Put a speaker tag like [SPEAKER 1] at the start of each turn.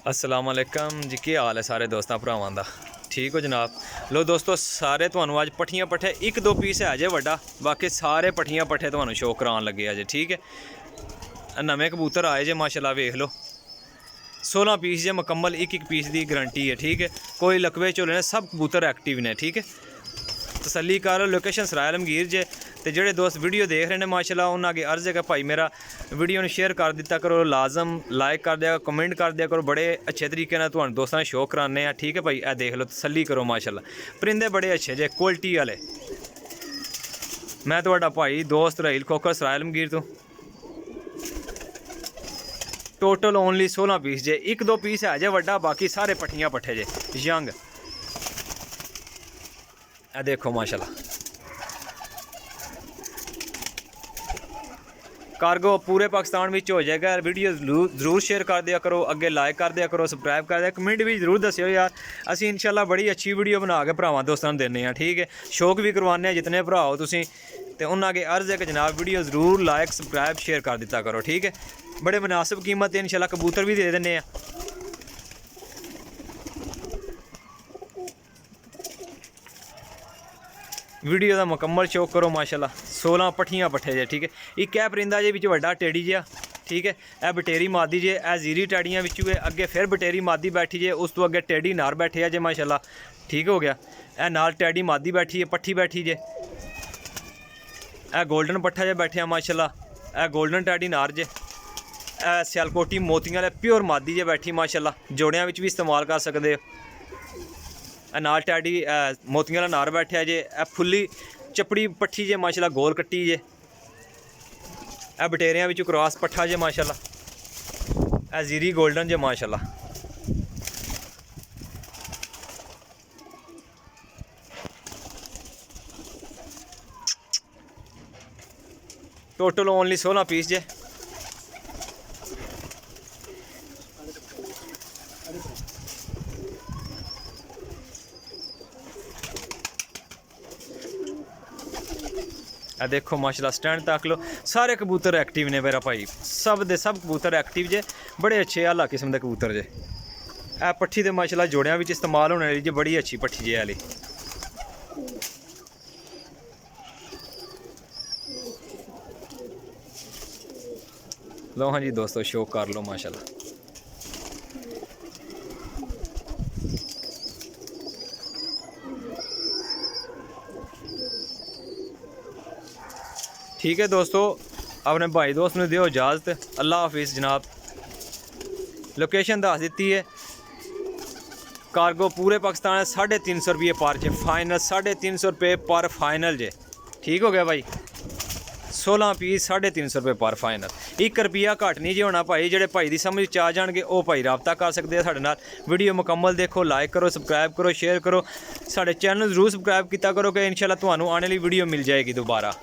[SPEAKER 1] अस्सलाम वालेकुम जी, की हाल है सारे दोस्तों भरावां दा? ठीक हो जनाब? लो दोस्तों, सारे तुहानू अज पट्ठियां पट्ठे एक दो पीस है जे वड्डा, बाकी सारे पट्ठियां पट्ठे तुहानू शो करान लगे अजे। ठीक है, नवे कबूतर आए जे माशाल्लाह, वेख लो 16 पीस जे मुकम्मल, एक पीस की गारंटी है। ठीक है, कोई लकवे झोले ने, सब कबूतर एक्टिव ने। ठीक है, तसल्ली कर। लोकेशन सराय आलमगीर जे। तो जोड़े दोस्त वीडियो देख रहे हैं माशाल्लाह, उन्होंने अगे अर्ज है कि भाई मेरा वीडियो शेयर कर दिता करो, लाजम लाइक कर दिया, कमेंट कर दिया करो। बड़े अच्छे तरीके नाल तुहानू दोस्तों ने शो कराने हैं। ठीक है भाई, ए देख लो, तसल्ली करो माशाल्लाह, परिंदे बड़े अच्छे जे, क्वालिटी वाले। मैं तुहाडा भाई दोस्त राहील खोखर सराय आलमगीर तो। टोटल ओनली 16 पीस जे, एक दो पीस है जे वड्डा, बाकी सारे पट्ठियां पट्ठे जे यंग। ए देखो माशाल्लाह, कार्गो पूरे पाकिस्तान में हो जाएगा। वीडियो जरूर शेयर कर दिया करो, अगे लाइक कर दिया करो, सबसक्राइब कर दिया, कमेंट भी जरूर दस्यो यार। असी इंशाल्लाह बड़ी अच्छी वीडियो बना के भरावां दोस्तों देने हैं। ठीक है, शौक भी करवाने जितने भरा हो तुसीं, ते उन्होंने अगे अर्ज है कि जनाब वीडियो जरूर लाइक सबसक्राइब शेयर कर दिता करो। ठीक है, बड़े मुनासिब कीमत इंशाल्लाह कबूतर भी दे देने। वीडियो का मुकम्मल शौक करो माशाल्लाह। 16 पट्ठियां पट्ठे जे। ठीक है, एक है परिंदा जे विच वड्डा टेडी जिहा। ठीक है, यह बटेरी मादी जे, यह जीरी टैडियां विचू है। अगे फिर बटेरी मादी बैठी जे, उस तो अगे टेडी नार बैठे जे माशाल्लाह। ठीक हो गया, यह नाल टैडी मादी बैठी है, पट्ठी बैठी जे। यह गोल्डन पट्ठा जे बैठे माशाल्लाह, यह गोल्डन टैडी नार जे। यह सियालकोटी मोतियां वाले प्योर मादी जे बैठी माशाल्लाह, जोड़ियां विच भी इस्तेमाल कर सकते हो। नाल टैडी मोतियां वाला नार बैठा जे। फुल्ली चपड़ी पट्ठी जे माशाल्लाह, गोल कट्टी जे। ए बटेरियां विच क्रॉस पट्ठा जे माशाल्लाह। ए जीरी गोल्डन जे माशाल्लाह। टोटल ओनली 16 पीस जे। देखो माशाल्लाह, स्टैंड तक लो, सारे कबूतर एक्टिव ने मेरा भाई, सब दे सब कबूतर एक्टिव जे, बड़े अच्छे आला किस्म के कबूतर जे। ए पट्ठी तो माशाल्लाह जोड़ियां विच इस्तेमाल होने वाली जे, बड़ी अच्छी पट्ठी जे आली। लो हाँ जी दोस्तों, शो कर लो माशाल्लाह। ठीक है दोस्तों, अपने भाई दोस्त ने दियो इजाज़त। अल्लाह हाफिज़ जनाब। लोकेशन दस दी है। कार्गो पूरे पाकिस्तान 350 रुपये पर जे, फाइनल 350 रुपये पर फाइनल जे। ठीक हो गया भाई, 16 पीस 350 रुपये पर फाइनल। 1 रुपया घट नहीं जी होना भाई। जेडे भाई की समझ च आ जाएंगे वो भाई रबता कर सकते हैं साडे नाल। वीडियो मुकम्मल देखो, लाइक करो, सबसक्राइब करो, शेयर करो, साडे चैनल जरूर सबसक्राइब किया करो कि इंशाल्लाह तुहानू आने वाली वीडियो मिल जाएगी दोबारा।